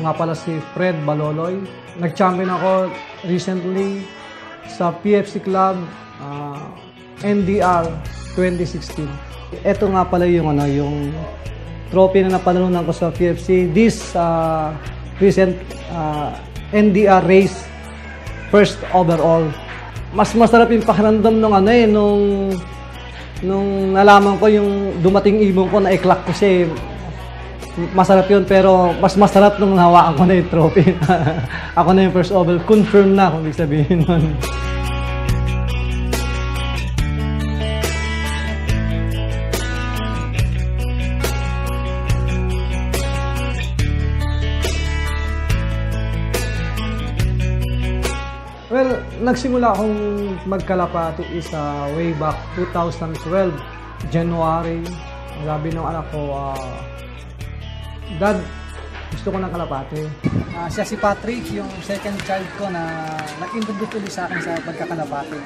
nga pala si Fred Baloloy. Nag-champion ako recently sa PFC Club NDR 2016. Ito nga pala yung yung trophy na napanalunan ko sa PFC. This recent NDR race, first overall. Mas masarap yung pakiramdam nung nalaman ko yung dumating ibon ko na i-clock ko siya. Masarap yun, pero mas masarap nung hawaan ko na yung trophy. Ako na yung first overall. Confirm na kung ibig sabihin nun. Well, nagsimula akong magkalapati way back 2012, January. Sabi ng anak ko, Dad, gusto ko ng kalapati. Siya si Patrick, yung second child ko na nag-introduce ulit sa akin sa pagkakalapati.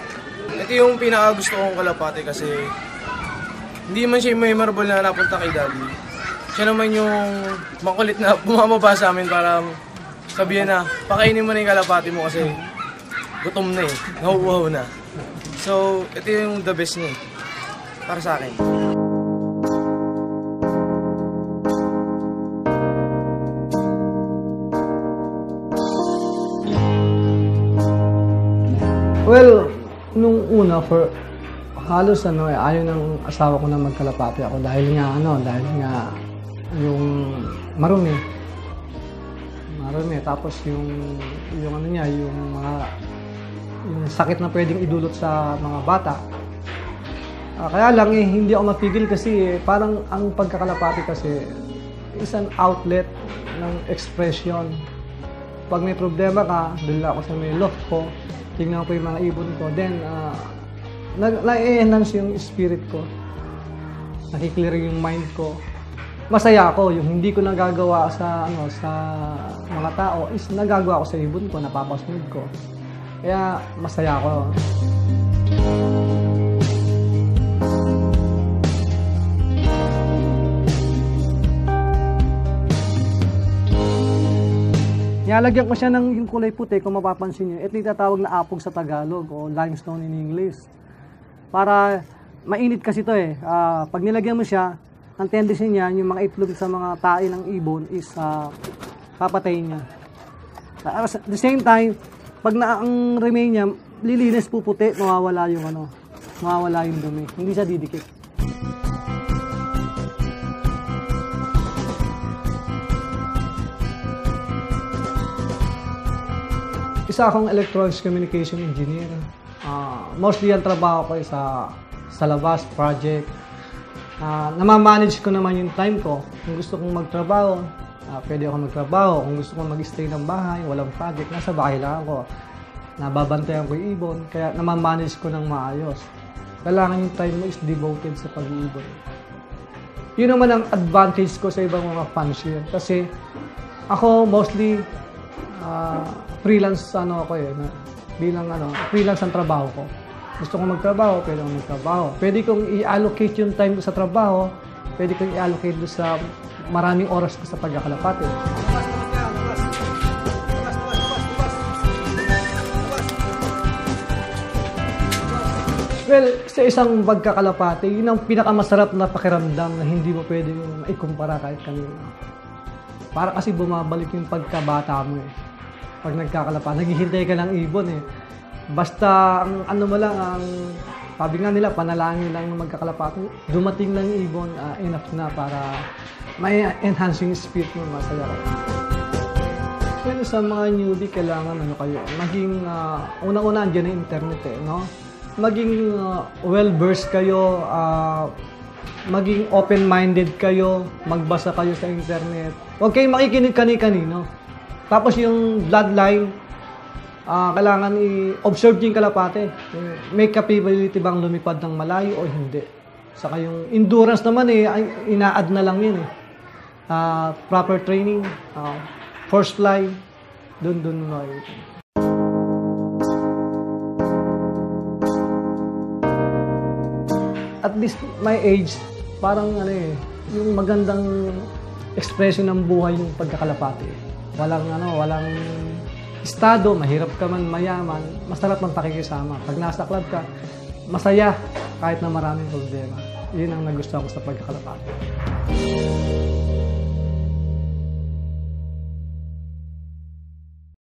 Ito yung pinaka-gusto kong kalapati kasi hindi man siya yung memorable na napunta kay Daddy. Siya naman yung makulit na bumababa sa amin para sabihin na, pakainin mo na yung kalapati mo kasi gutom na nauuhaw na. So, ito yung the best niya para sa akin. Well, nung una halos ayaw ng asawa ko na magkalapati ako dahil nga yung marumi. Tapos yung sakit na pwedeng idulot sa mga bata. Kaya lang hindi ako mapigil kasi parang ang pagkakalapati kasi is an outlet ng expression. Pag may problema ka, dala ako sa may loft ko, tingnan ko yung mga ibon ko, then na-enhance yung spirit ko. Nakiklear yung mind ko. Masaya ako, yung hindi ko nagagawa sa mga tao is nagagawa ko sa ibon ko, napapasunod ko. Kaya masaya ako. Nilalagyan ko siya ng yung kulay puti, kung mapapansin niyo. Ito yung tatawag na apog sa Tagalog o limestone in English. Para mainit kasi ito pag nilagyan mo siya, ang tendency niya, yung mga itlog sa mga tae ng ibon is papatayin niya. At the same time, pag ang remain niya, lilinis puputi, mawawala yung dumi. Hindi siya didikit. Isa akong electronics communication engineer. Mostly ang trabaho ko sa labas, project. Namamanage ko naman yung time ko. Kung gusto kong magtrabaho, pwede ako magtrabaho. Kung gusto kong mag-stay ng bahay, walang project, nasa bahay lang ako. Nababantayan ko yung ibon, kaya namamanage ko ng maayos. Kailangan yung time mo is devoted sa pag-iibon. Yun naman ang advantage ko sa ibang mga fancier. Kasi ako mostly freelance freelance ang trabaho ko. Gusto kong magtrabaho, pwede akong magtrabaho. Pwede kong i-allocate yung time ko sa trabaho, pwede kong i-allocate doon sa maraming oras ko sa pagkakalapati. Well, sa isang pagkakalapati, yun ang pinakamasarap na pakiramdam na hindi mo pwedeng maikumpara kahit kanina. Para kasi bumabalik yung pagkabata mo Pag nagkakalapati, naghihintay ka ng ibon Basta ang sabi nga nila, panalangin lang ng magkakalapati, dumating lang yung ibon, enough na para may enhancing spirit mo, masaya ka. Pero sa mga newbie, kailangan kayo, maging, unang-una, andyan na internet maging well-versed kayo, maging open-minded kayo, magbasa kayo sa internet. Huwag kayong makikinig kani-kanino. Tapos yung bloodline, kailangan i-observe yung kalapate. May capability bang lumipad ng malayo o hindi. Saka yung endurance naman ina-add na lang yun proper training, force fly, dun At this my age, parang yung magandang expression ng buhay yung pagkakalapate. walang estado, mahirap ka man, mayaman, masarap ng pakikisama. Pag nasa club ka, masaya kahit na maraming problema. Yun ang nagustuhan ko sa pagkakalapati.